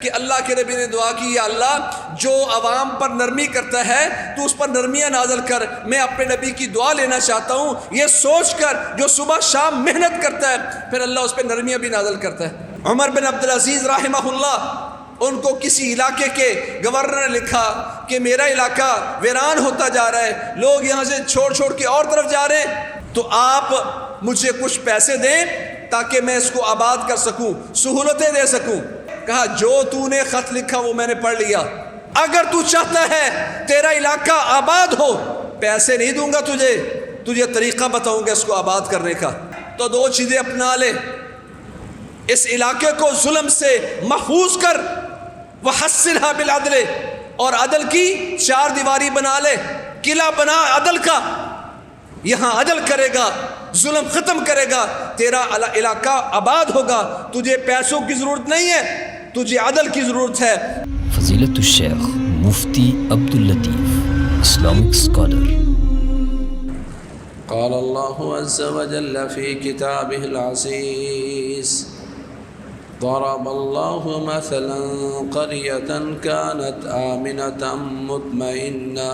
کہ اللہ کے نبی نے دعا کی، یا اللہ جو عوام پر نرمی کرتا ہے تو اس پر نرمیاں نازل کر، میں اپنے نبی کی دعا لینا چاہتا ہوں یہ سوچ کر جو صبح شام محنت کرتا ہے پھر اللہ اس پہ نرمیاں بھی نازل کرتا ہے۔ عمر بن عبدالعزیز رحمہ اللہ، ان کو کسی علاقے کے گورنر نے لکھا کہ میرا علاقہ ویران ہوتا جا رہا ہے، لوگ یہاں سے چھوڑ کے اور طرف جا رہے ہیں، تو آپ مجھے کچھ پیسے دیں تاکہ میں اس کو آباد کر سکوں، سہولتیں دے سکوں۔ کہا جو تو نے خط لکھا وہ میں نے پڑھ لیا، اگر تو چاہتا ہے تیرا علاقہ آباد ہو پیسے نہیں دوں گا تجھے طریقہ بتاؤں گا اس کو آباد کرنے کا۔ تو دو چیزیں اپنا لے، اس علاقے کو ظلم سے محفوظ کر، وحصنها بالعدل، اور عدل کی چار دیواری بنا لے، قلعہ بنا عدل کا، یہاں عدل کرے گا، ظلم ختم کرے گا، تیرا علاقہ آباد ہوگا، تجھے پیسوں کی ضرورت نہیں ہے، تجھے عدل کی ضرورت ہے۔ فضیلت الشیخ مفتی عبداللطیف، اسلامک اسکالر۔ قال اللہ عز وجل فی کتابہ العزیز، ضرب اللہ مثلا قریة كانت آمنة مطمئنة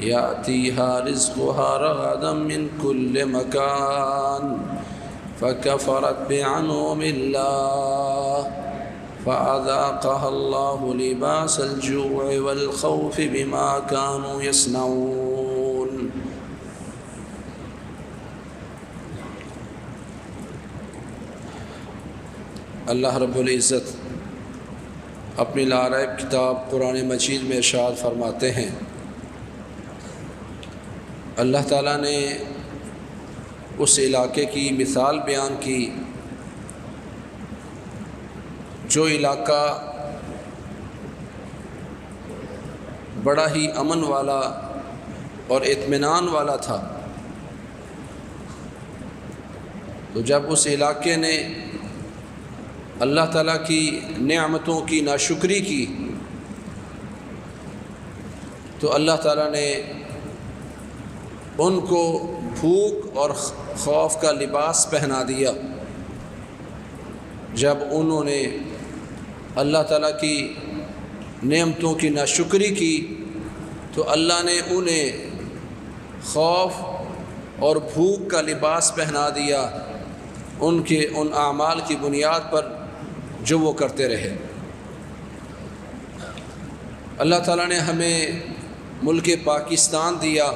يأتيها رزقها رغدا من كل مكان فكفرت بأنعم الله فأذاقها الله لباس الجوع والخوف بما كانوا يصنعون۔ اللہ رب العزت اپنی لاریب کتاب قرآن مجید میں ارشاد فرماتے ہیں، اللہ تعالیٰ نے اس علاقے کی مثال بیان کی جو علاقہ بڑا ہی امن والا اور اطمینان والا تھا۔ تو جب اس علاقے نے اللہ تعالیٰ کی نعمتوں کی ناشکری کی تو اللہ تعالیٰ نے ان کو بھوک اور خوف کا لباس پہنا دیا۔ جب انہوں نے اللہ تعالیٰ کی نعمتوں کی ناشکری کی تو اللہ نے انہیں خوف اور بھوک کا لباس پہنا دیا ان اعمال کی بنیاد پر جو وہ کرتے رہے۔ اللہ تعالیٰ نے ہمیں ملک پاکستان دیا،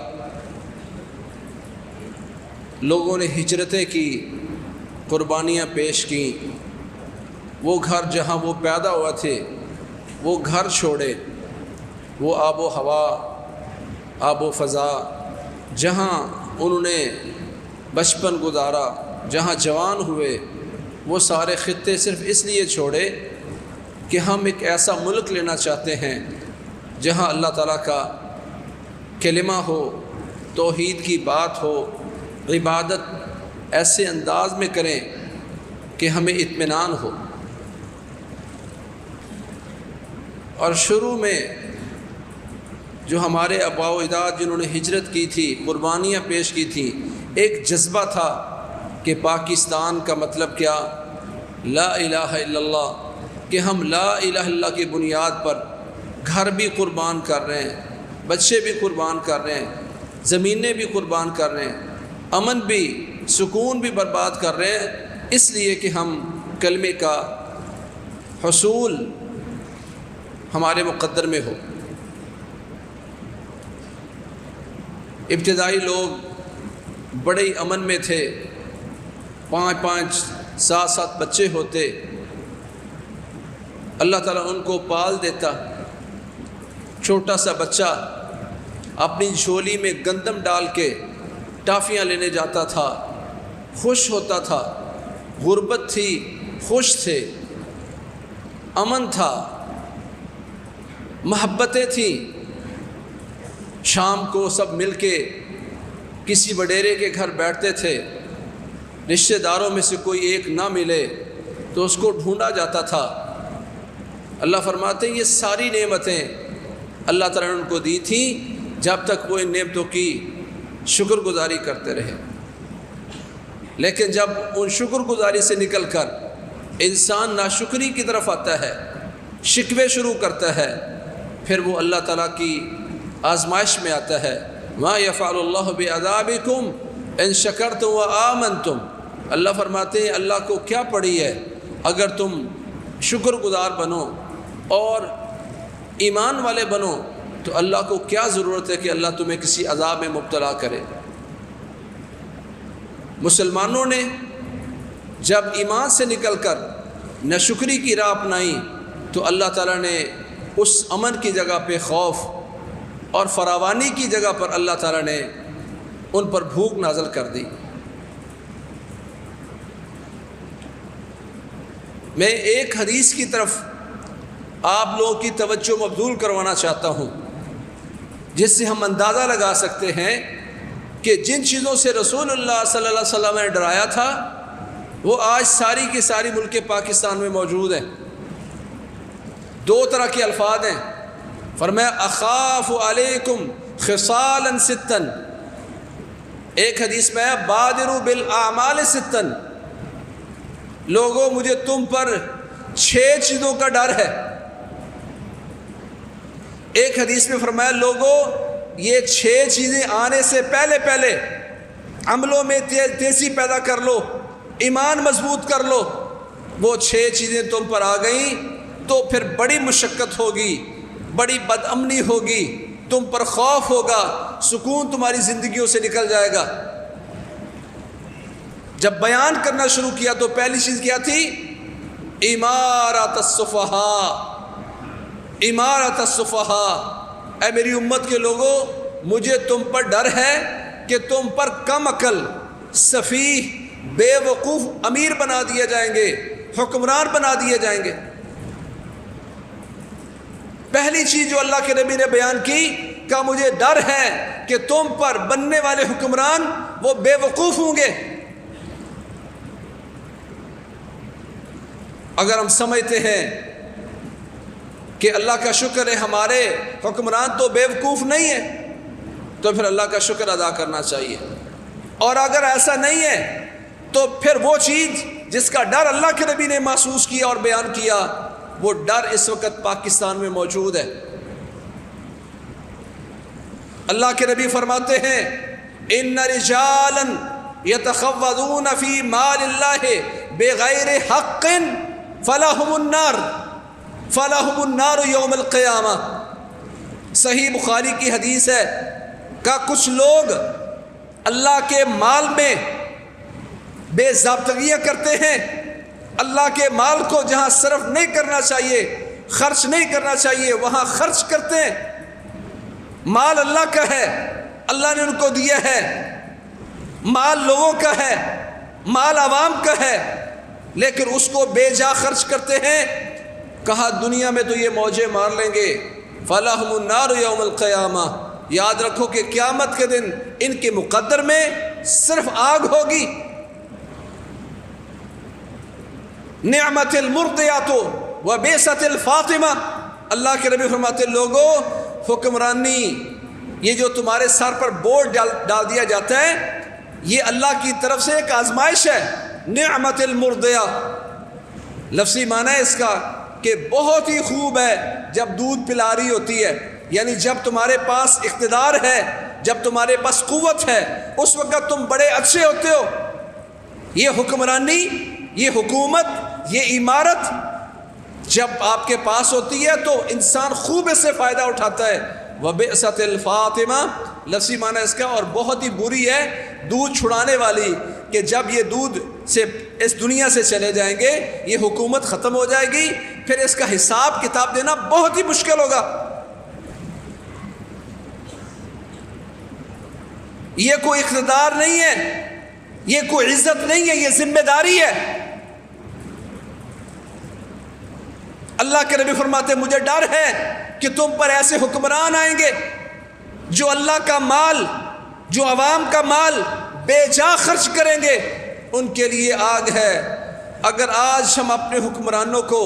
لوگوں نے ہجرتیں کی، قربانیاں پیش کیں، وہ گھر جہاں وہ پیدا ہوا تھے وہ گھر چھوڑے، وہ آب و ہوا، آب و فضا، جہاں انہوں نے بچپن گزارا، جہاں جوان ہوئے، وہ سارے خطے صرف اس لیے چھوڑے کہ ہم ایک ایسا ملک لینا چاہتے ہیں جہاں اللہ تعالیٰ کا کلمہ ہو، توحید کی بات ہو، عبادت ایسے انداز میں کریں کہ ہمیں اطمینان ہو۔ اور شروع میں جو ہمارے آباء و اجداد جنہوں نے ہجرت کی تھی، قربانیاں پیش کی تھیں، ایک جذبہ تھا کہ پاکستان کا مطلب کیا؟ لا الہ الا اللہ، کہ ہم لا الہ الا اللہ کی بنیاد پر گھر بھی قربان کر رہے ہیں، بچے بھی قربان کر رہے ہیں، زمینیں بھی قربان کر رہے ہیں، امن بھی، سکون بھی برباد کر رہے ہیں، اس لیے کہ ہم کلمے کا حصول ہمارے مقدر میں ہو۔ ابتدائی لوگ بڑے ہی امن میں تھے، 5 7 بچے ہوتے، اللہ تعالیٰ ان کو پال دیتا۔ چھوٹا سا بچہ اپنی جھولی میں گندم ڈال کے ٹافیاں لینے جاتا تھا، خوش ہوتا تھا، غربت تھی، خوش تھے، امن تھا، محبتیں تھیں۔ شام کو سب مل کے کسی وڈیرے کے گھر بیٹھتے تھے، رشتہ داروں میں سے کوئی ایک نہ ملے تو اس کو ڈھونڈا جاتا تھا۔ اللہ فرماتے ہیں یہ ساری نعمتیں اللہ تعالیٰ نے ان کو دی تھیں جب تک وہ ان نعمتوں کی شکر گزاری کرتے رہے۔ لیکن جب ان شکر گزاری سے نکل کر انسان ناشکری کی طرف آتا ہے، شکوے شروع کرتا ہے، پھر وہ اللہ تعالیٰ کی آزمائش میں آتا ہے۔ ما یفعل اللہ بعذابکم ان شکرتم وآمنتم، اللہ فرماتے ہیں اللہ کو کیا پڑی ہے اگر تم شکر گزار بنو اور ایمان والے بنو، تو اللہ کو کیا ضرورت ہے کہ اللہ تمہیں کسی عذاب میں مبتلا کرے۔ مسلمانوں نے جب ایمان سے نکل کر ناشکری کی راہ اپنائی تو اللہ تعالیٰ نے اس امن کی جگہ پہ خوف اور فراوانی کی جگہ پر اللہ تعالیٰ نے ان پر بھوک نازل کر دی۔ میں ایک حدیث کی طرف آپ لوگوں کی توجہ مبذول کروانا چاہتا ہوں، جس سے ہم اندازہ لگا سکتے ہیں کہ جن چیزوں سے رسول اللہ صلی اللہ علیہ وسلم نے ڈرایا تھا وہ آج ساری کی ساری ملک پاکستان میں موجود ہیں۔ دو طرح کے الفاظ ہیں، فرمایا اخاف علیکم خصالا ستا، ایک حدیث میں ہے بادروا بالاعمال ستا، لوگوں مجھے تم پر 6 چیزوں کا ڈر ہے۔ ایک حدیث میں فرمایا لوگوں یہ 6 چیزیں آنے سے پہلے پہلے عملوں میں تیزی پیدا کر لو، ایمان مضبوط کر لو۔ وہ 6 چیزیں تم پر آ گئیں تو پھر بڑی مشقت ہوگی، بڑی بد امنی ہوگی، تم پر خوف ہوگا، سکون تمہاری زندگیوں سے نکل جائے گا۔ جب بیان کرنا شروع کیا تو پہلی چیز کیا تھی؟ امارات السفہاء، امارات السفہاء، اے میری امت کے لوگوں مجھے تم پر ڈر ہے کہ تم پر کم عقل، سفیہ، بے وقوف امیر بنا دیے جائیں گے، حکمران بنا دیے جائیں گے۔ پہلی چیز جو اللہ کے نبی نے بیان کی کہ مجھے ڈر ہے کہ تم پر بننے والے حکمران وہ بے وقوف ہوں گے۔ اگر ہم سمجھتے ہیں کہ اللہ کا شکر ہے ہمارے حکمران تو بے وقوف نہیں ہے، تو پھر اللہ کا شکر ادا کرنا چاہیے، اور اگر ایسا نہیں ہے تو پھر وہ چیز جس کا ڈر اللہ کے نبی نے محسوس کیا اور بیان کیا وہ ڈر اس وقت پاکستان میں موجود ہے۔ اللہ کے نبی فرماتے ہیں ان رجالا یتخوضون فی مال اللہ بغیر حق فلہم النار یوم القیامہ۔ صحیح بخاری کی حدیث ہے کہ کچھ لوگ اللہ کے مال میں بے ضابطگیاں کرتے ہیں، اللہ کے مال کو جہاں صرف نہیں کرنا چاہیے، خرچ نہیں کرنا چاہیے، وہاں خرچ کرتے ہیں۔ مال اللہ کا ہے، اللہ نے ان کو دیا ہے، مال لوگوں کا ہے، مال عوام کا ہے، لیکن اس کو بے جا خرچ کرتے ہیں۔ کہا دنیا میں تو یہ موجے مار لیں گے، فَلَهُمُ النَّارُ يَوْمَ الْقِيَامَةِ، یاد رکھو کہ قیامت کے دن ان کے مقدر میں صرف آگ ہوگی۔ نعمت المرضیۃ وبئست الفاطمہ، اللہ کے نبی فرماتے لوگوں حکمرانی یہ جو تمہارے سر پر بورڈ ڈال دیا جاتا ہے یہ اللہ کی طرف سے ایک آزمائش ہے۔ نعمت المرضیہ لفظی معنی ہے اس کا کہ بہت ہی خوب ہے جب دودھ پلا رہی ہوتی ہے، یعنی جب تمہارے پاس اقتدار ہے، جب تمہارے پاس قوت ہے، اس وقت تم بڑے اچھے ہوتے ہو۔ یہ حکمرانی، یہ حکومت، یہ عمارت جب آپ کے پاس ہوتی ہے تو انسان خوب اس سے فائدہ اٹھاتا ہے۔ وبئست الفاطمہ لفظی معنی اس کا، اور بہت ہی بری ہے دودھ چھڑانے والی، کہ جب یہ دودھ سے اس دنیا سے چلے جائیں گے، یہ حکومت ختم ہو جائے گی، پھر اس کا حساب کتاب دینا بہت ہی مشکل ہوگا۔ یہ کوئی اقتدار نہیں ہے، یہ کوئی عزت نہیں ہے، یہ ذمہ داری ہے۔ اللہ کے نبی فرماتے مجھے ڈر ہے کہ تم پر ایسے حکمران آئیں گے جو اللہ کا مال، جو عوام کا مال بے جا خرچ کریں گے، ان کے لیے آگ ہے۔ اگر آج ہم اپنے حکمرانوں کو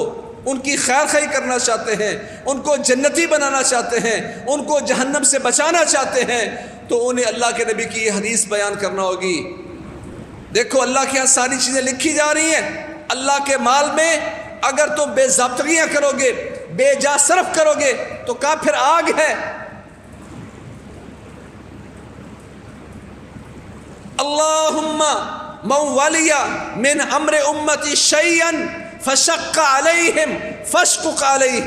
ان کی خیر خواہی کرنا چاہتے ہیں، ان کو جنتی بنانا چاہتے ہیں، ان کو جہنم سے بچانا چاہتے ہیں، تو انہیں اللہ کے نبی کی یہ حدیث بیان کرنا ہوگی۔ دیکھو اللہ کے ہاں ساری چیزیں لکھی جا رہی ہیں۔ اللہ کے مال میں اگر تم بے ضابطگیاں کرو گے، بے جا صرف کرو گے تو کہا پھر آگ ہے۔ اللہم من ولی من امر امتی شیئا فشق علیہم فاشقق علیہ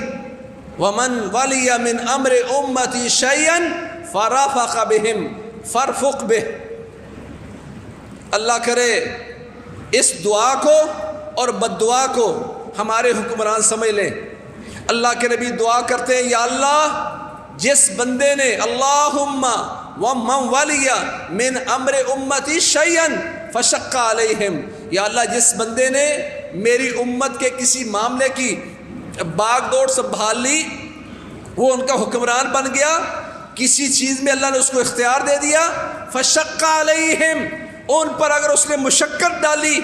ومن ولی من امر امتی شیئا فرافق بہم فارفق بہ۔ اللہ کرے اس دعا کو اور بد دعا کو ہمارے حکمران سمجھ لیں۔ اللہ کے نبی دعا کرتے ہیں، یا اللہ جس بندے نے اللہم ومن ولی من امر امتی شیئا فشق علیہم، یا اللہ جس بندے نے میری امت کے کسی معاملے کی باغ دوڑ سنبھال لی، وہ ان کا حکمران بن گیا، کسی چیز میں اللہ نے اس کو اختیار دے دیا، فشق علیہم، ان پر اگر اس نے مشقت ڈالی،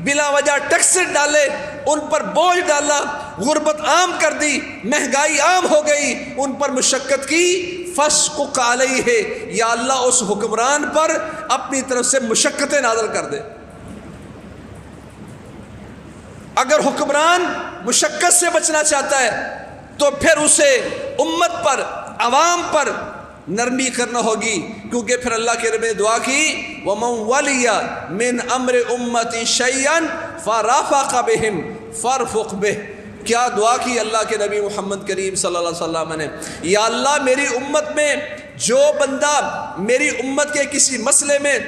بلا وجہ ٹیکسز ڈالے، ان پر بوجھ ڈالا، غربت عام کر دی، مہنگائی عام ہو گئی، ان پر مشقت کی، فاشقق علیہ، یا اللہ اس حکمران پر اپنی طرف سے مشقتیں نازل کر دے۔ اگر حکمران مشقت سے بچنا چاہتا ہے تو پھر اسے امت پر، عوام پر نرمی کرنا ہوگی، کیونکہ پھر اللہ کے نبی نے دعا کی وَمَنْ وَلِيَ مِنْ أَمْرِ أُمَّتِ شَيْئًا فَرَافَقَ بِهِمْ فَارْفُقْ بِهِ۔ کیا دعا کی اللہ کے نبی محمد کریم صلی اللہ علیہ وسلم نے، یا اللہ میری امت میں جو بندہ میری امت کے کسی مسئلے میں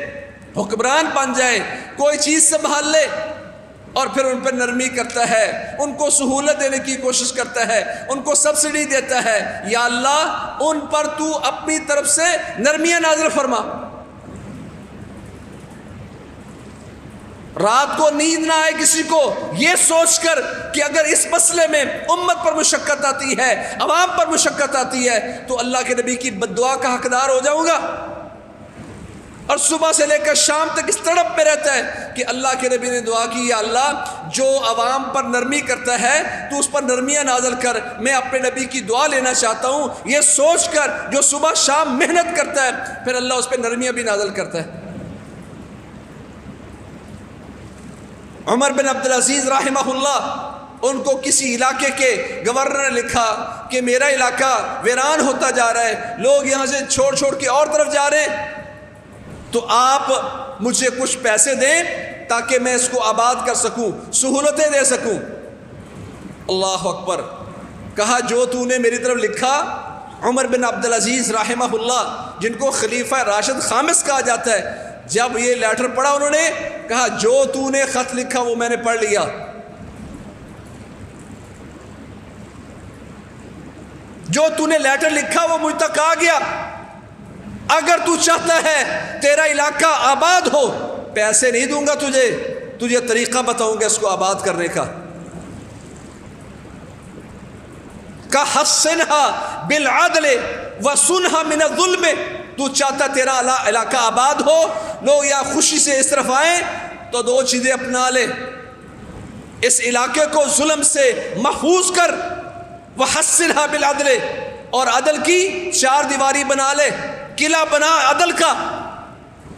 حکمران بن جائے، کوئی چیز سنبھال لے اور پھر ان پر نرمی کرتا ہے، ان کو سہولت دینے کی کوشش کرتا ہے، ان کو سبسڈی دیتا ہے، یا اللہ ان پر تو اپنی طرف سے نرمیاں نازل فرما۔ رات کو نیند نہ آئے کسی کو یہ سوچ کر کہ اگر اس مسئلے میں امت پر مشقت آتی ہے، عوام پر مشقت آتی ہے تو اللہ کے نبی کی بد دعا کا حقدار ہو جاؤں گا، اور صبح سے لے کر شام تک اس تڑپ میں رہتا ہے کہ اللہ کے نبی نے دعا کی، یا اللہ جو عوام پر نرمی کرتا ہے تو اس پر نرمیاں نازل کر، میں اپنے نبی کی دعا لینا چاہتا ہوں، یہ سوچ کر جو صبح شام محنت کرتا ہے پھر اللہ اس پہ نرمیاں بھی نازل کرتا ہے۔ عمر بن عبدالعزیز رحمہ اللہ، ان کو کسی علاقے کے گورنر نے لکھا کہ میرا علاقہ ویران ہوتا جا رہا ہے، لوگ یہاں سے چھوڑ چھوڑ کے اور طرف جا رہے ہیں، تو آپ مجھے کچھ پیسے دیں تاکہ میں اس کو آباد کر سکوں، سہولتیں دے سکوں۔ اللہ اکبر، کہا جو تو نے میری طرف لکھا۔ عمر بن عبدالعزیز رحمہ اللہ، جن کو خلیفہ راشد خامس کہا جاتا ہے، جب یہ لیٹر پڑھا انہوں نے کہا جو تو نے خط لکھا وہ میں نے پڑھ لیا، جو تو نے لیٹر لکھا وہ مجھ تک آ گیا، اگر تو چاہتا ہے تیرا علاقہ آباد ہو، پیسے نہیں دوں گا تجھے طریقہ بتاؤں گا اس کو آباد کرنے کا۔ کَحَسِّنْهَا بِالْعَدْلِ وَسُنْهَا مِنَ الظُّلْمِ، تو چاہتا تیرا علاقہ آباد ہو، لوگ یا خوشی سے اس طرف آئیں، تو دو چیزیں اپنا لے، اس علاقے کو ظلم سے محفوظ کر، وَحَسِّنْهَا بِالْعَدْلِ، اور عدل کی چار دیواری بنا لے، قلعہ بنا عدل کا،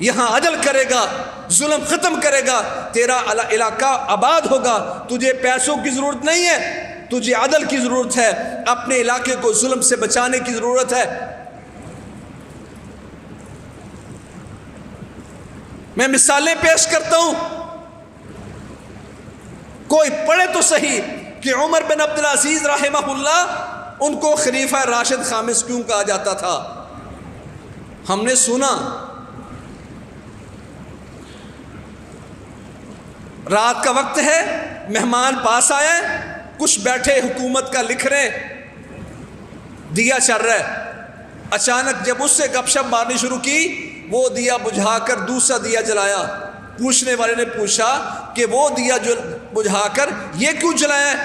یہاں عدل کرے گا، ظلم ختم کرے گا، تیرا علاقہ آباد ہوگا، تجھے پیسوں کی ضرورت نہیں ہے، تجھے عدل کی ضرورت ہے، اپنے علاقے کو ظلم سے بچانے کی ضرورت ہے۔ میں مثالیں پیش کرتا ہوں، کوئی پڑھے تو صحیح کہ عمر بن عبدالعزیز رحمہ اللہ ان کو خلیفہ راشد خامس کیوں کہا جاتا تھا۔ ہم نے سنا رات کا وقت ہے، مہمان پاس آئے، کچھ بیٹھے حکومت کا لکھ رہے، دیا چل رہا ہے، اچانک جب اس سے گپ شپ مارنی شروع کی، وہ دیا بجھا کر دوسرا دیا جلایا۔ پوچھنے والے نے پوچھا کہ وہ دیا جو بجھا کر یہ کیوں جلایا ہے؟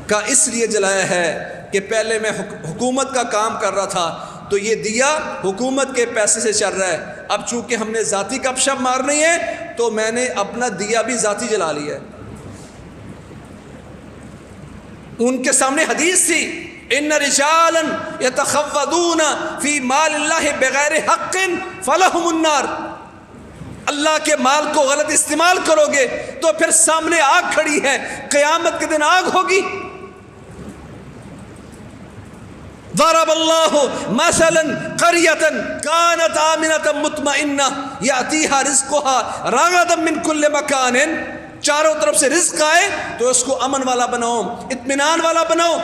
کہا اس لیے جلایا ہے کہ پہلے میں حکومت کا کام کر رہا تھا تو یہ دیا حکومت کے پیسے سے چل رہا ہے، اب چونکہ ہم نے ذاتی گپ شپ مارنی ہے تو میں نے اپنا دیا بھی ذاتی جلا لیا ہے۔ ان کے سامنے حدیث تھی، ان رجالا یتخوضون فی مال اللہ بغیر حق فلہم النار، اللہ کے مال کو غلط استعمال کرو گے تو پھر سامنے آگ کھڑی ہے، قیامت کے دن آگ ہوگی۔ ضرب اللہ مثلا قریۃ کانت آمنۃ مطمئنہ یأتیہا رزقہا رغدا من کل مکان، چاروں طرف سے رزق آئے تو اس کو امن والا بناؤ، اطمینان والا بناؤ۔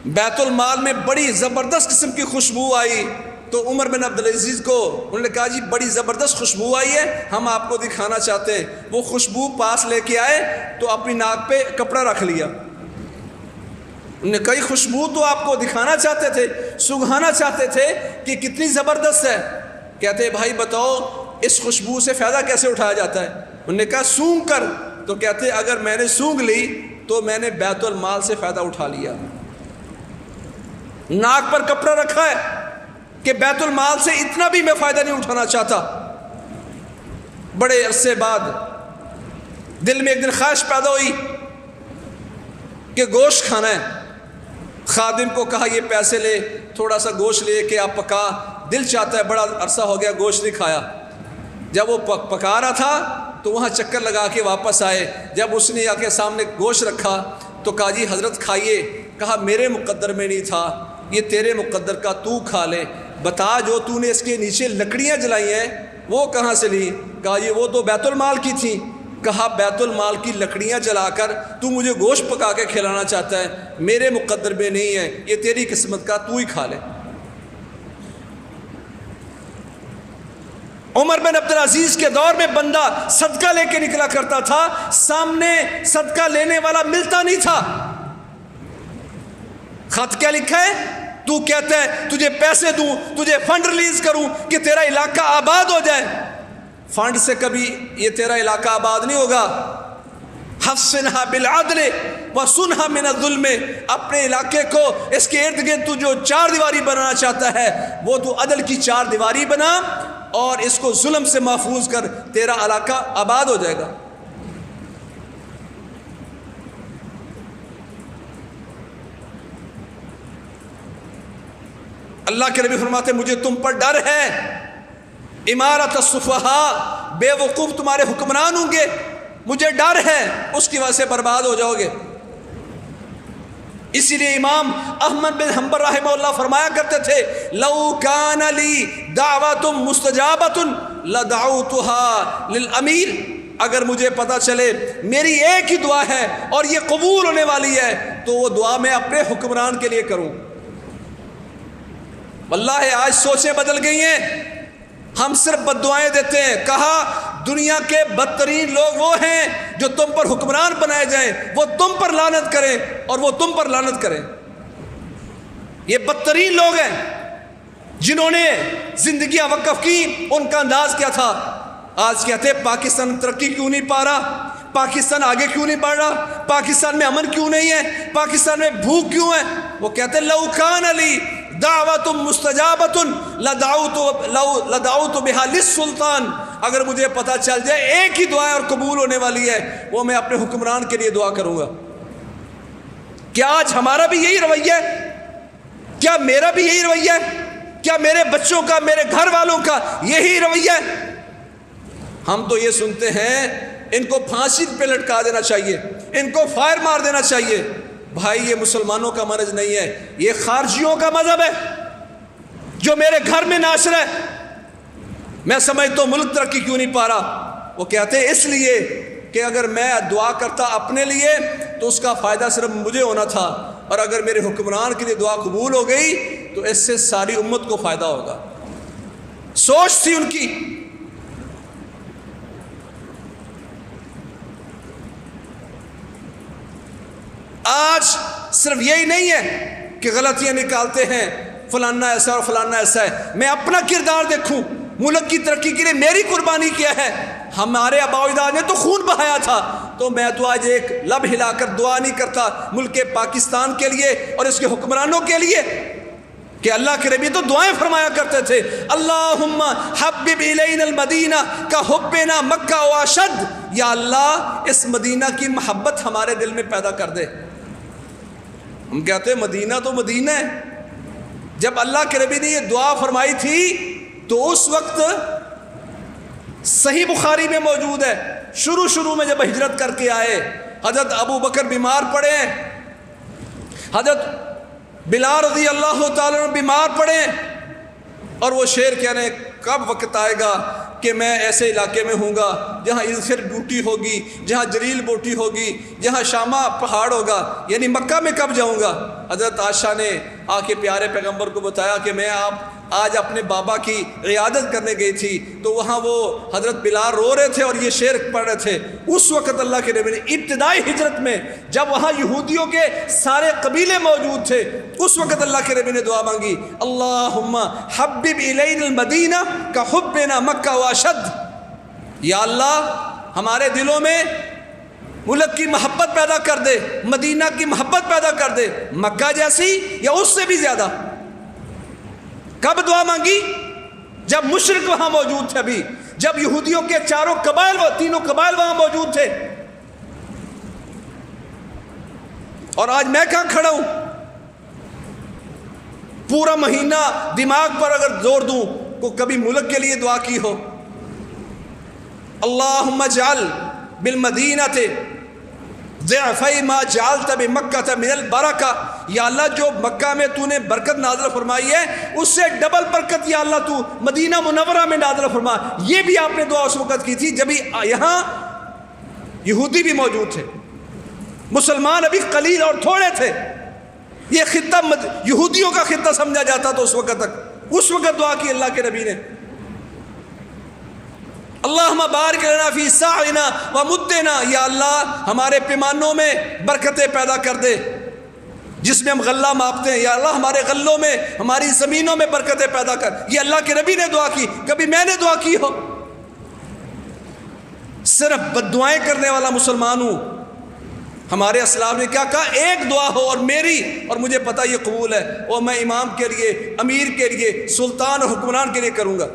بیت المال میں بڑی زبردست قسم کی خوشبو آئی تو عمر بن عبدالعزیز کو انہوں نے کہا جی بڑی زبردست خوشبو آئی ہے، ہم آپ کو دکھانا چاہتے ہیں۔ وہ خوشبو پاس لے کے آئے تو اپنی ناک پہ کپڑا رکھ لیا۔ انہوں نے کہا خوشبو تو آپ کو دکھانا چاہتے تھے، سگھانا چاہتے تھے کہ کتنی زبردست ہے۔ کہتے بھائی بتاؤ اس خوشبو سے فائدہ کیسے اٹھایا جاتا ہے؟ انہوں نے کہا سونگھ کر۔ تو کہتے اگر میں نے سونگھ لی تو میں نے بیت المال سے فائدہ اٹھا لیا۔ ناک پر کپڑا رکھا ہے کہ بیت المال سے اتنا بھی میں فائدہ نہیں اٹھانا چاہتا۔ بڑے عرصے بعد دل میں ایک دن خواہش پیدا ہوئی کہ گوشت کھانا ہے۔ خادم کو کہا یہ پیسے لے، تھوڑا سا گوشت لے کے آپ پکا، دل چاہتا ہے، بڑا عرصہ ہو گیا گوشت نہیں کھایا۔ جب وہ پکا رہا تھا تو وہاں چکر لگا کے واپس آئے۔ جب اس نے آ کے سامنے گوشت رکھا تو کہا جی حضرت کھائیے۔ کہا میرے مقدر میں نہیں تھا، یہ تیرے مقدر کا، تو کھا لے۔ بتا جو تو نے اس کے نیچے لکڑیاں جلائی ہیں وہ کہاں سے لی؟ کہا یہ وہ تو بیت المال کی تھی۔ کہا بیت المال کی لکڑیاں جلا کر تو مجھے گوشت پکا کے کھلانا چاہتا ہے، میرے مقدر میں نہیں ہے، یہ تیری قسمت کا، تو ہی کھا لے۔ عمر بن عبدالعزیز کے دور میں بندہ صدقہ لے کے نکلا کرتا تھا، سامنے صدقہ لینے والا ملتا نہیں تھا۔ خط کیا لکھا ہے؟ تو کہتا ہے تجھے پیسے دوں، تجھے فنڈ ریلیز کروں کہ تیرا علاقہ آباد ہو جائے۔ فنڈ سے کبھی یہ تیرا علاقہ آباد نہیں ہوگا۔ حسنھا بالعدل وصنھا من الظلم، اپنے علاقے کو اس کے ارد گرد تو جو چار دیواری بنانا چاہتا ہے وہ تو عدل کی چار دیواری بنا اور اس کو ظلم سے محفوظ کر، تیرا علاقہ آباد ہو جائے گا۔ اللہ کے نبی فرماتے مجھے تم پر ڈر ہے، امارت السفہاء، بے وقوف تمہارے حکمران ہوں گے، مجھے ڈر ہے اس کی وجہ سے برباد ہو جاؤ گے۔ اسی لیے امام احمد بن حنبل رحمہ اللہ فرمایا کرتے تھے لو کان لی دعوت مستجابۃ لدعوتها للامیر، اگر مجھے پتا چلے میری ایک ہی دعا ہے اور یہ قبول ہونے والی ہے تو وہ دعا میں اپنے حکمران کے لیے کروں۔ واللہ آج سوچیں بدل گئی ہیں، ہم صرف بد دعائیں دیتے ہیں۔ کہا دنیا کے بدترین لوگ وہ ہیں جو تم پر حکمران بنائے جائیں، وہ تم پر لعنت کریں اور وہ تم پر لعنت کریں۔ یہ بدترین لوگ ہیں جنہوں نے زندگیاں وقف کی، ان کا انداز کیا تھا؟ آج کہتے ہیں پاکستان ترقی کیوں نہیں پا رہا، پاکستان آگے کیوں نہیں بڑھ رہا، پاکستان میں امن کیوں نہیں ہے، پاکستان میں بھوک کیوں ہے؟ وہ کہتے ہیں لو کان علی دعوت مستجابۃ لدعوت بہا للسلطان، اگر مجھے پتہ چل جائے ایک ہی دعا اور قبول ہونے والی ہے وہ میں اپنے حکمران کے لیے دعا کروں گا۔ کیا آج ہمارا بھی یہی رویہ ہے؟ کیا میرا بھی یہی رویہ ہے؟ کیا میرے بچوں کا، میرے گھر والوں کا یہی رویہ ہے؟ ہم تو یہ سنتے ہیں ان کو پھانسی پہ لٹکا دینا چاہیے، ان کو فائر مار دینا چاہیے۔ بھائی یہ مسلمانوں کا منہج نہیں ہے، یہ خارجیوں کا مذہب ہے جو میرے گھر میں ناشر ہے۔ میں سمجھتا ہوں ملک ترقی کیوں نہیں پا رہا؟ وہ کہتے ہیں اس لیے کہ اگر میں دعا کرتا اپنے لیے تو اس کا فائدہ صرف مجھے ہونا تھا، اور اگر میرے حکمران کے لیے دعا قبول ہو گئی تو اس سے ساری امت کو فائدہ ہوگا۔ سوچ تھی ان کی۔ آج صرف یہی نہیں ہے کہ غلطیاں نکالتے ہیں فلانا ایسا اور فلانا ایسا ہے، میں اپنا کردار دیکھوں، ملک کی ترقی کے لیے میری قربانی کیا ہے؟ ہمارے آباء و اجداد نے تو خون بہایا تھا، تو میں تو آج ایک لب ہلا کر دعا نہیں کرتا ملک پاکستان کے لیے اور اس کے حکمرانوں کے لیے کہ اللہ کے نبی تو دعائیں فرمایا کرتے تھے اللہم حبب الینا المدینہ کا حبنا مکہ و اشد، یا اللہ اس مدینہ کی محبت ہمارے دل میں پیدا کر دے۔ ہم کہتے ہیں مدینہ تو مدینہ ہے، جب اللہ کے نبی نے یہ دعا فرمائی تھی تو اس وقت صحیح بخاری میں موجود ہے، شروع میں جب ہجرت کر کے آئے حضرت ابو بکر بیمار پڑے ہیں، حضرت بلال رضی اللہ تعالیٰ عنہ بیمار پڑے ہیں، اور وہ شعر کہہ رہے ہیں کب وقت آئے گا کہ میں ایسے علاقے میں ہوں گا جہاں اذخر بوٹی ہوگی، جہاں جلیل بوٹی ہوگی، جہاں شامہ پہاڑ ہوگا، یعنی مکہ میں کب جاؤں گا؟ حضرت عائشہ نے آ کے پیارے پیغمبر کو بتایا کہ میں آج اپنے بابا کی عیادت کرنے گئی تھی، تو وہاں وہ حضرت بلال رو رہے تھے اور یہ شعر پڑھ رہے تھے۔ اس وقت اللہ کے نبی نے ابتدائی ہجرت میں جب وہاں یہودیوں کے سارے قبیلے موجود تھے، اس وقت اللہ کے نبی نے دعا مانگی، اللہم حبب الینا المدینہ کحبنا مکہ واشد، یا اللہ ہمارے دلوں میں ملک کی محبت پیدا کر دے، مدینہ کی محبت پیدا کر دے، مکہ جیسی یا اس سے بھی زیادہ۔ کب دعا مانگی؟ جب مشرک وہاں موجود تھے، ابھی جب یہودیوں کے چاروں قبائل، تینوں قبائل وہاں موجود تھے۔ اور آج میں کہاں کھڑا ہوں، پورا مہینہ دماغ پر اگر زور دوں کو کبھی ملک کے لیے دعا کی ہو، اللہم اجعل بالمدینہ ضعفی ما جعلت بمکہ من البرکہ، یا اللہ جو مکہ میں تو نے برکت نازل فرمائی ہے اس سے ڈبل برکت یا اللہ تو مدینہ منورہ میں نازل فرما۔ یہ بھی آپ نے دعا اس وقت کی تھی جب یہاں یہودی بھی موجود تھے، مسلمان ابھی قلیل اور تھوڑے تھے، یہ خطہ یہودیوں کا خطہ سمجھا جاتا تو اس وقت تک، اس وقت دعا کی اللہ کے نبی نے، اللہم بارک لنا فی ساعنا و مدنا، یا اللہ ہمارے پیمانوں میں برکتیں پیدا کر دے، جس میں ہم غلہ ماپتے ہیں، یا اللہ ہمارے غلوں میں، ہماری زمینوں میں برکتیں پیدا کر۔ یہ اللہ کے نبی نے دعا کی، کبھی میں نے دعا کی ہو؟ صرف بد دعائیں کرنے والا مسلمان ہوں۔ ہمارے اسلاف نے کیا کہا؟ ایک دعا ہو اور میری، اور مجھے پتہ یہ قبول ہے، اور میں امام کے لیے، امیر کے لیے، سلطان اور حکمران کے لیے کروں گا۔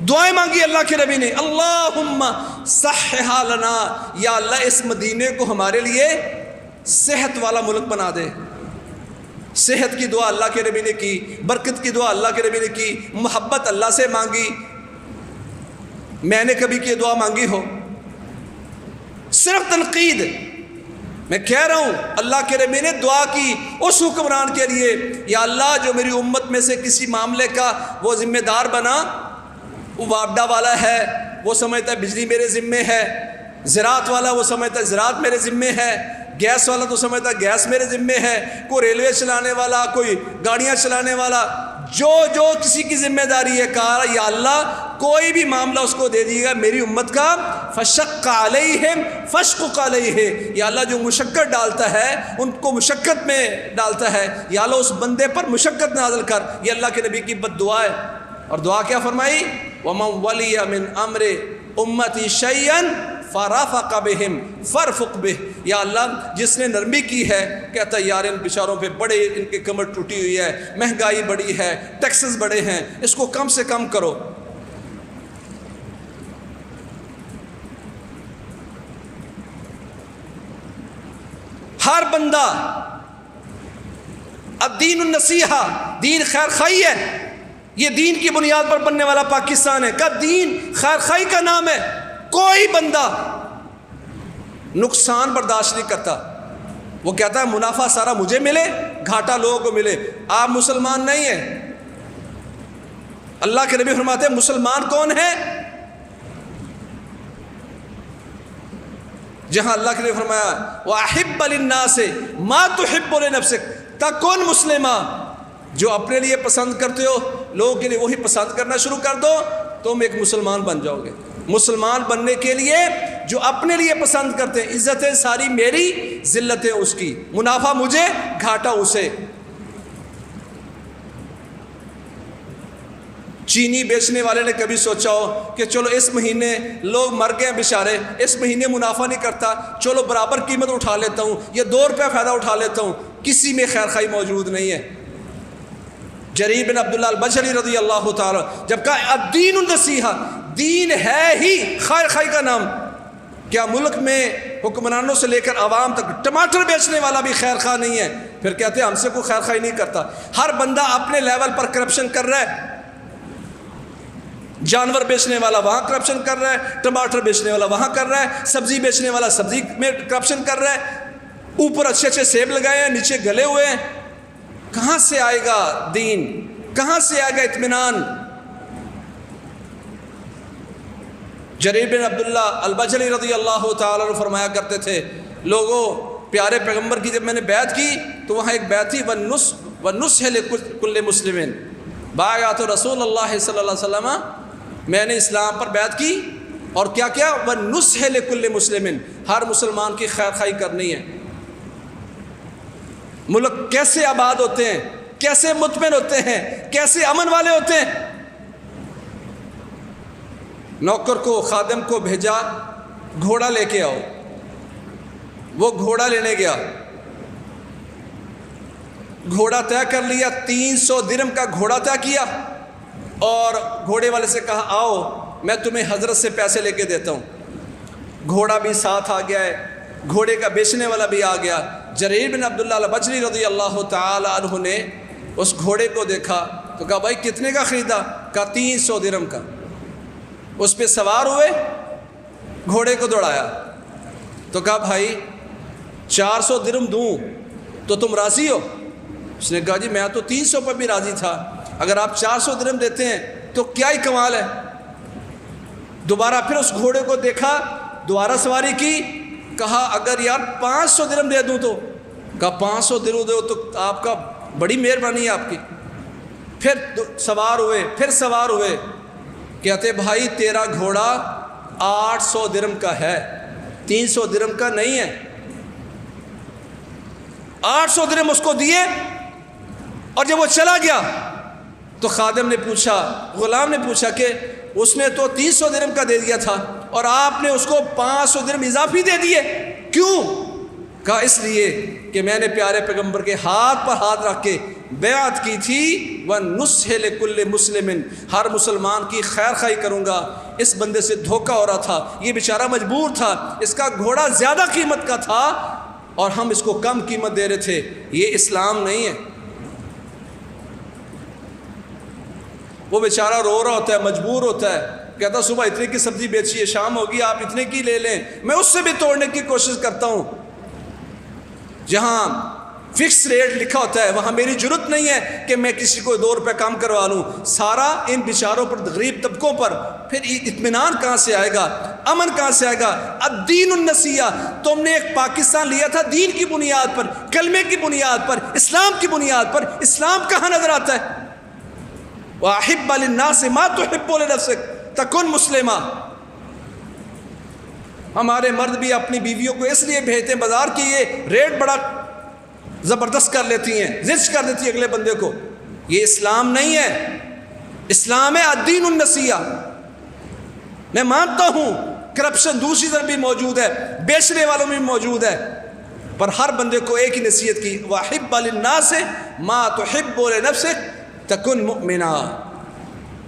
دعائیں مانگی اللہ کے نبی نے، اللہم صححا لنا، یا اللہ اس مدینے کو ہمارے لیے صحت والا ملک بنا دے۔ صحت کی دعا اللہ کے نبی نے کی، برکت کی دعا اللہ کے نبی نے کی، محبت اللہ سے مانگی۔ میں نے کبھی کی دعا مانگی ہو؟ صرف تنقید۔ میں کہہ رہا ہوں اللہ کے نبی نے دعا کی اس حکمران کے لیے، یا اللہ جو میری امت میں سے کسی معاملے کا وہ ذمہ دار بنا، وہ وابڈا والا ہے وہ سمجھتا ہے بجلی میرے ذمے ہے، زراعت والا وہ سمجھتا ہے زراعت میرے ذمے ہے، گیس والا تو سمجھتا ہے گیس میرے ذمے ہے، کوئی ریلوے چلانے والا، کوئی گاڑیاں چلانے والا، جو کسی کی ذمہ داری ہے، کہا یا اللہ کوئی بھی معاملہ اس کو دے دیے گا میری امت کا، فشق علیہم فشقق علیہ، یا اللہ جو مشقت ڈالتا ہے ان کو مشقت میں ڈالتا ہے، یا اللہ اس بندے پر مشقت نازل کر۔ یہ اللہ کے نبی کی بد دعا ہے۔ اور دعا کیا فرمائی؟ وَمَنْ وَلِيَ مِنْ أَمْرِ أُمَّتِي شَيْئًا فَرَفَقَ بِهِمْ فَارْفُقْ بِهِ، یا اللہ جس نے نرمی کی ہے، کہتا ہے یار ان بیچاروں پہ بڑے ان کی کمر ٹوٹی ہوئی ہے، مہنگائی بڑی ہے، ٹیکسز بڑے ہیں، اس کو کم سے کم کرو۔ ہر بندہ، الدین النصیحہ، دین خیر خواہی ہے، یہ دین کی بنیاد پر بننے والا پاکستان ہے، کا دین خیر خواہی کا نام ہے۔ کوئی بندہ نقصان برداشت نہیں کرتا، وہ کہتا ہے منافع سارا مجھے ملے، گھاٹا لوگوں کو ملے۔ آپ مسلمان نہیں ہیں۔ اللہ کے نبی فرماتے ہیں مسلمان کون ہے؟ جہاں اللہ کے نبی فرمایا وَأَحِبَّ لِلنَّاسِ مَا تُحِبُّ لِنَفْسِكَ، تا کون مسلمہ جو اپنے لیے پسند کرتے ہو لوگوں کے لیے وہی پسند کرنا شروع کر دو، تم ایک مسلمان بن جاؤ گے۔ مسلمان بننے کے لیے جو اپنے لیے پسند کرتے ہیں، عزتیں ساری میری، ذلتیں اس کی، منافع مجھے، گھاٹا اسے۔ چینی بیچنے والے نے کبھی سوچا ہو کہ چلو اس مہینے لوگ مر گئے بیچارے، اس مہینے منافع نہیں کرتا، چلو برابر قیمت اٹھا لیتا ہوں، یہ 2 روپے فائدہ اٹھا لیتا ہوں۔ کسی میں خیر خواہی موجود نہیں ہے۔ جریر بن عبداللہ البجلی رضی اللہ تعالی جب کہا الدین النصیحہ، دین ہے ہی خیر خواہی کا نام، کیا ملک میں حکمرانوں سے لے کر عوام تک ٹماٹر بیچنے والا بھی خیر خواہ نہیں ہے؟ پھر کہتے ہیں ہم سے کوئی خیر خواہی نہیں کرتا۔ ہر بندہ اپنے لیول پر کرپشن کر رہا ہے۔ جانور بیچنے والا وہاں کرپشن کر رہا ہے، ٹماٹر بیچنے والا وہاں کر رہا ہے، سبزی بیچنے والا سبزی میں کرپشن کر رہا ہے، اوپر اچھے اچھے سیب لگائے ہیں، نیچے گلے ہوئے ہیں۔ کہاں سے آئے گا دین؟ کہاں سے آئے گا اطمینان؟ جریر بن عبداللہ البجلی رضی اللہ تعالیٰ عنہ فرمایا کرتے تھے، لوگوں پیارے پیغمبر کی جب میں نے بیعت کی تو وہاں ایک بیعت تھی وَالنُّصْحِ لِكُلِّ مُسْلِمٍ، بایعت رسول اللہ صلی اللہ علیہ وسلم، میں نے اسلام پر بیعت کی اور کیا کیا؟ وَالنُّصْحِ لِكُلِّ مُسْلِمٍ، ہر مسلمان کی خیر خواہی کرنی ہے۔ ملک کیسے آباد ہوتے ہیں، کیسے مطمئن ہوتے ہیں، کیسے امن والے ہوتے ہیں؟ نوکر کو، خادم کو بھیجا، گھوڑا لے کے آؤ۔ وہ گھوڑا لینے گیا، گھوڑا طے کر لیا، 300 درہم کا گھوڑا طے کیا، اور گھوڑے والے سے کہا آؤ میں تمہیں حضرت سے پیسے لے کے دیتا ہوں۔ گھوڑا بھی ساتھ آ گیا ہے، گھوڑے کا بیچنے والا بھی آ گیا۔ جریر بن عبداللہ البجلی رضی اللہ تعالی عنہ نے اس گھوڑے کو دیکھا تو کہا بھائی کتنے کا خریدا؟ کہا 300 درہم کا۔ اس پہ سوار ہوئے، گھوڑے کو دوڑایا تو کہا بھائی 400 درہم دوں تو تم راضی ہو؟ اس نے کہا جی میں تو 300 پر بھی راضی تھا، اگر آپ 400 درہم دیتے ہیں تو کیا ہی کمال ہے۔ دوبارہ پھر اس گھوڑے کو دیکھا، دوبارہ سواری کی، کہا اگر یار 500 درہم دے دوں تو؟ کہا 500 درہم دو تو آپ کا بڑی مہربانی ہے آپ کی۔ پھر سوار ہوئے، پھر سوار ہوئے، کہتے بھائی تیرا گھوڑا 800 درہم کا ہے، 300 درہم کا نہیں ہے۔ 800 درہم اس کو دیے، اور جب وہ چلا گیا تو خادم نے پوچھا، غلام نے پوچھا کہ اس نے تو 300 درہم کا دے دیا تھا اور آپ نے اس کو 500 درہم اضافی دے دیے، کیوں؟ کہا اس لیے کہ میں نے پیارے پیغمبر کے ہاتھ پر ہاتھ رکھ کے بیعت کی تھی وَالنُّصْحِ لِكُلِّ مُسْلِمٍ، ہر مسلمان کی خیر خواہی کروں گا۔ اس بندے سے دھوکہ ہو رہا تھا، یہ بیچارہ مجبور تھا، اس کا گھوڑا زیادہ قیمت کا تھا اور ہم اس کو کم قیمت دے رہے تھے۔ یہ اسلام نہیں ہے۔ وہ بیچارہ رو رہا ہوتا ہے، مجبور ہوتا ہے، کہتا صبح اتنے کی سبزی بیچیے، شام ہوگی آپ اتنے کی لے لیں، میں اس سے بھی توڑنے کی کوشش کرتا ہوں۔ جہاں فکس ریٹ لکھا ہوتا ہے وہاں میری جرت نہیں ہے کہ میں کسی کو 2 روپے کم کروا لوں۔ سارا ان بیچاروں پر، غریب طبقوں پر، پھر اطمینان کہاں سے آئے گا؟ امن کہاں سے آئے گا؟ الدین النصیحہ، تم نے ایک پاکستان لیا تھا دین کی بنیاد پر، کلمے کی بنیاد پر، اسلام کی بنیاد پر۔ اسلام کہاں نظر آتا ہے؟ وَأَحِبَّ لِلنَّاسِ مَا تُحِبُّ لِنَفْسِكَ تَكُنْ مُسْلِمًا۔ ہمارے مرد بھی اپنی بیویوں کو اس لیے بھیجتے ہیں بازار کی، یہ ریٹ بڑا زبردست کر لیتی ہیں، زچ کر دیتی ہے اگلے بندے کو۔ یہ اسلام نہیں ہے، اسلام ہے الدین النصیحہ۔ میں مانتا ہوں کرپشن دوسری طرف بھی موجود ہے، بیچنے والوں میں بھی موجود ہے، پر ہر بندے کو ایک ہی نصیحت کی، وَأَحِبَّ لِلنَّاسِ مَا تُحِبُّ لِنَفْسِكَ تکن مؤمنا،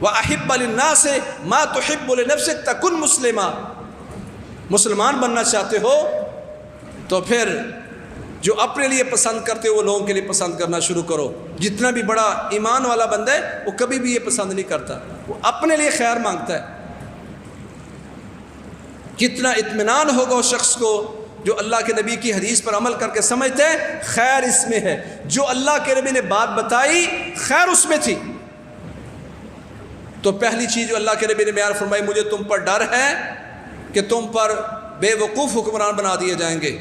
وَأَحِبَّ لِلنَّاسِ مَا تُحِبُّ لِنَفْسِكَ تکن مسلما۔ مسلمان بننا چاہتے ہو تو پھر جو اپنے لیے پسند کرتے ہو وہ لوگوں کے لیے پسند کرنا شروع کرو۔ جتنا بھی بڑا ایمان والا بندہ ہے وہ کبھی بھی یہ پسند نہیں کرتا، وہ اپنے لیے خیر مانگتا ہے۔ کتنا اطمینان ہوگا اس شخص کو جو اللہ کے نبی کی حدیث پر عمل کر کے سمجھتے ہیں خیر اس میں ہے، جو اللہ کے نبی نے بات بتائی خیر اس میں تھی۔ تو پہلی چیز جو اللہ کے نبی نے بیان فرمائی، مجھے تم پر ڈر ہے کہ تم پر بے وقوف حکمران بنا دیے جائیں گے۔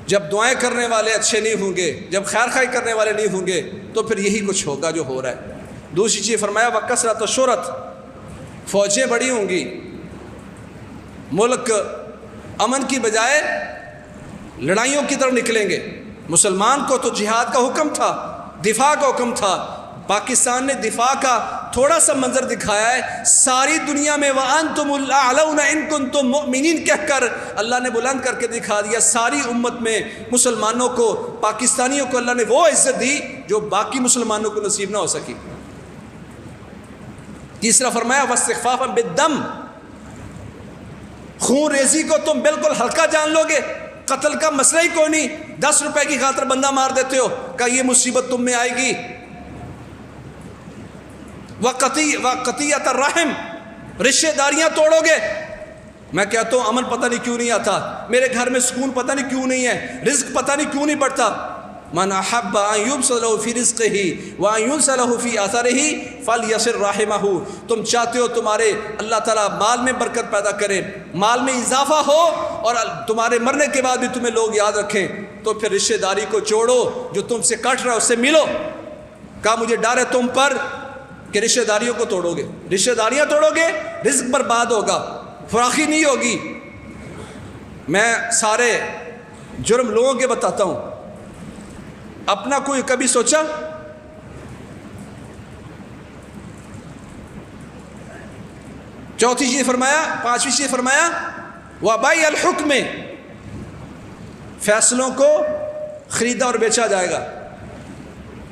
جب دعائیں کرنے والے اچھے نہیں ہوں گے، جب خیر خواہی کرنے والے نہیں ہوں گے تو پھر یہی کچھ ہوگا جو ہو رہا ہے۔ دوسری چیز فرمایا وَكَثْرَةُ الشُّرَطِ، فوجیں بڑی ہوں گی، ملک امن کی بجائے لڑائیوں کی طرف نکلیں گے۔ مسلمان کو تو جہاد کا حکم تھا، دفاع کا حکم تھا، پاکستان نے دفاع کا تھوڑا سا منظر دکھایا ہے، ساری دنیا میں وَأَنْتُمُ الْأَعْلَوْنَ إِن كُنْتُم مُؤْمِنِينَ کہہ کر اللہ نے بلند کر کے دکھا دیا۔ ساری امت میں مسلمانوں کو، پاکستانیوں کو اللہ نے وہ عزت دی جو باقی مسلمانوں کو نصیب نہ ہو سکی۔ تیسرا فرمایا وَاسْتِخْفَافًا بِالدَّمِ، خون ریزی کو تم بالکل ہلکا جان لو گے، قتل کا مسئلہ ہی کوئی نہیں، 10 روپے کی خاطر بندہ مار دیتے ہو، کہ یہ مصیبت تم میں آئے گی۔ وقطیعۃ الرحم، رشتے داریاں توڑو گے. میں کہتا ہوں امن پتہ نہیں کیوں نہیں آتا، میرے گھر میں سکون پتہ نہیں کیوں نہیں ہے، رزق پتہ نہیں کیوں نہیں بڑھتا. من احب ان یبسط له فی رزقہ وان ینسى له فی اثرہ فلیصل رحمہ. تم چاہتے ہو تمہارے اللہ تعالیٰ مال میں برکت پیدا کرے، مال میں اضافہ ہو، اور تمہارے مرنے کے بعد بھی تمہیں لوگ یاد رکھیں، تو پھر رشتہ داری کو چھوڑو، جو تم سے کٹ رہا ہے اس سے ملو. کہا مجھے ڈر ہے تم پر کہ رشتہ داریوں کو توڑو گے، رشتہ داریاں توڑو گے، رزق برباد ہوگا، فراخی نہیں ہوگی. میں سارے جرم لوگوں کے بتاتا ہوں، اپنا کوئی کبھی سوچا؟ چوتھی چیز فرمایا، پانچویں چیز فرمایا وبیع الحکم، فیصلوں کو خریدا اور بیچا جائے گا.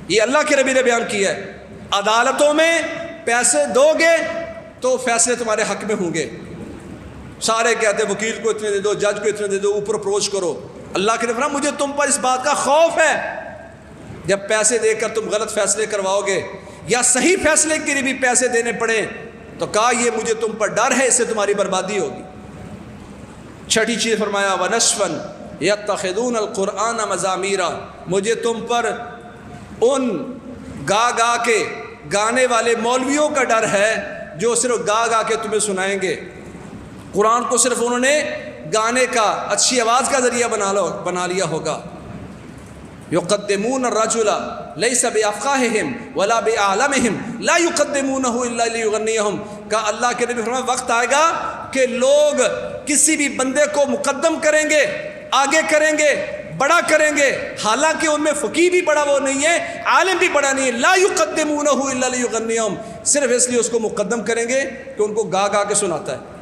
یہ اللہ کے نبی نے بیان کیا ہے. عدالتوں میں پیسے دو گے تو فیصلے تمہارے حق میں ہوں گے. سارے کہتے ہیں وکیل کو اتنے دے دو، جج کو اتنے دے دو، اوپر اپروچ کرو. اللہ کے نبی نے فرمایا مجھے تم پر اس بات کا خوف ہے، جب پیسے دے کر تم غلط فیصلے کرواؤ گے یا صحیح فیصلے کے لیے بھی پیسے دینے پڑیں، تو کہا یہ مجھے تم پر ڈر ہے، اس سے تمہاری بربادی ہوگی. چھٹی چیز فرمایا ونشفن یتخذون القرآن مزامیرا، مجھے تم پر ان گا کے گانے والے مولویوں کا ڈر ہے جو صرف گا کے تمہیں سنائیں گے. قرآن کو صرف انہوں نے گانے کا، اچھی آواز کا ذریعہ بنا لیا ہوگا. یقدمون الرجل لیس بافقاہہم ولا بعالمہم لا یقدمونہ الا لیغنیہم. کہ اللہ کے نبی فرمایا وقت آئے گا کہ لوگ کسی بھی بندے کو مقدم کریں گے، آگے کریں گے، بڑا کریں گے، حالانکہ ان میں فقیہ بھی بڑا وہ نہیں ہے، عالم بھی بڑا نہیں ہے. لا یقدمونہ الا لیغنیہم، صرف اس لیے اس کو مقدم کریں گے کہ ان کو گا کے سناتا ہے.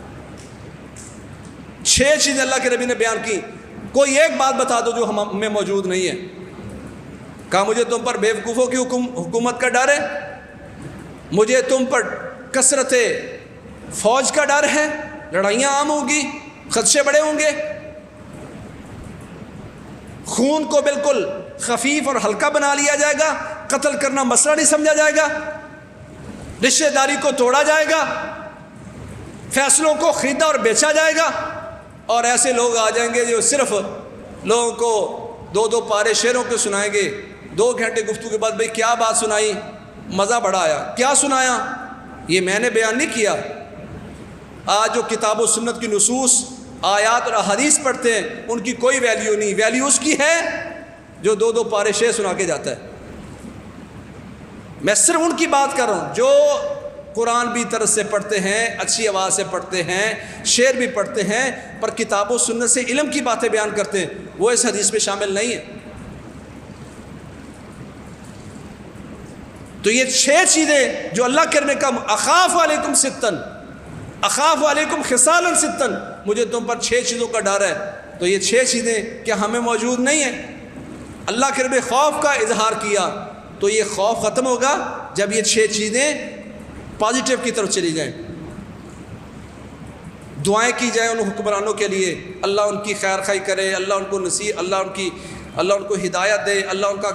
6 چیزیں اللہ کے نبی نے بیان کی. کوئی ایک بات بتا دو جو ہم میں موجود نہیں ہے. کہا مجھے تم پر بے وقوفوں کی حکومت کا ڈر ہے، مجھے تم پر کثرت فوج کا ڈر ہے، لڑائیاں عام ہوں گی، خدشے بڑے ہوں گے، خون کو بالکل خفیف اور ہلکا بنا لیا جائے گا، قتل کرنا مسئلہ نہیں سمجھا جائے گا، رشتہ داری کو توڑا جائے گا، فیصلوں کو خریدا اور بیچا جائے گا. اور ایسے لوگ آ جائیں گے جو صرف لوگوں کو 2 پارے شعروں کے سنائیں گے. 2 گھنٹے گفتگو کے بعد بھئی کیا بات سنائی، مزہ بڑا آیا، کیا سنایا؟ یہ میں نے بیان نہیں کیا. آج جو کتاب و سنت کی نصوص، آیات اور احادیث پڑھتے ہیں ان کی کوئی ویلیو نہیں. ویلیو اس کی ہے جو 2 پارے شعر سنا کے جاتا ہے. میں صرف ان کی بات کر رہا ہوں جو قرآن بھی طرز سے پڑھتے ہیں، اچھی آواز سے پڑھتے ہیں، شعر بھی پڑھتے ہیں، پر کتاب و سنت سے علم کی باتیں بیان کرتے ہیں، وہ اس حدیث میں شامل نہیں ہے. تو یہ 6 چیزیں جو اللہ کرنے کا اخاف علیکم ستن، اخاف علیکم خصالا ستن، مجھے تم پر 6 چیزوں کا ڈر ہے. تو یہ 6 چیزیں کیا ہمیں موجود نہیں ہیں؟ اللہ کے رب خوف کا اظہار کیا تو یہ خوف ختم ہوگا جب یہ 6 چیزیں پازیٹیو کی طرف چلی جائیں. دعائیں کی جائیں ان حکمرانوں کے لیے، اللہ ان کی خیر خواہی کرے، اللہ ان کو اللہ ان کو ہدایت دے، اللہ ان کا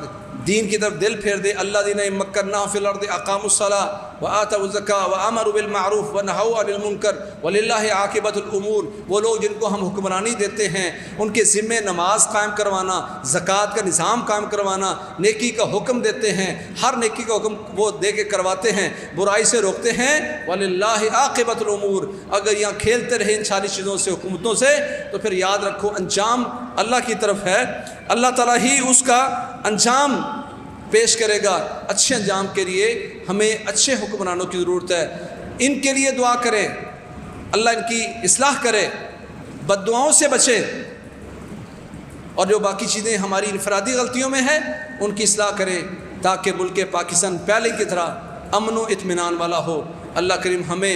دین کی طرف دل پھیر دے. الذین مکناہم فی الارض اقاموا الصلاۃ وآتوا الزکاۃ وامروا بالمعروف ونہوا عن المنکر وللہ عاقبۃ الامور. وہ لوگ جن کو ہم حکمرانی دیتے ہیں ان کے ذمے نماز قائم کروانا، زکوٰۃ کا نظام قائم کروانا، نیکی کا حکم دیتے ہیں، ہر نیکی کا حکم وہ دے کے کرواتے ہیں، برائی سے روکتے ہیں. وللہ عاقبۃ الامور. اگر یہاں کھیلتے رہے ان ساری چیزوں سے، حکومتوں سے، تو پھر یاد رکھو انجام اللہ کی طرف ہے. اللہ تعالیٰ ہی اس کا انجام پیش کرے گا. اچھے انجام کے لیے ہمیں اچھے حکمرانوں کی ضرورت ہے. ان کے لیے دعا کریں، اللہ ان کی اصلاح کرے، بد دعاؤں سے بچے، اور جو باقی چیزیں ہماری انفرادی غلطیوں میں ہیں ان کی اصلاح کریں تاکہ ملک پاکستان پہلے کی طرح امن و اطمینان والا ہو. اللہ کریم ہمیں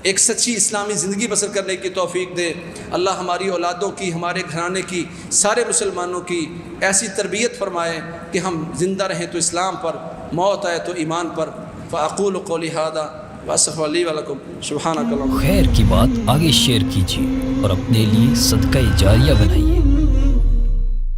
ایک سچی اسلامی زندگی بسر کرنے کی توفیق دے. اللہ ہماری اولادوں کی، ہمارے گھرانے کی، سارے مسلمانوں کی ایسی تربیت فرمائے کہ ہم زندہ رہیں تو اسلام پر، موت آئے تو ایمان پر. فاقول قولی ھذا واستغفر لی ولکم سبحانک اللہم. خیر کی بات آگے شیئر کیجیے اور اپنے لیے صدقہ جاریہ بنائیے.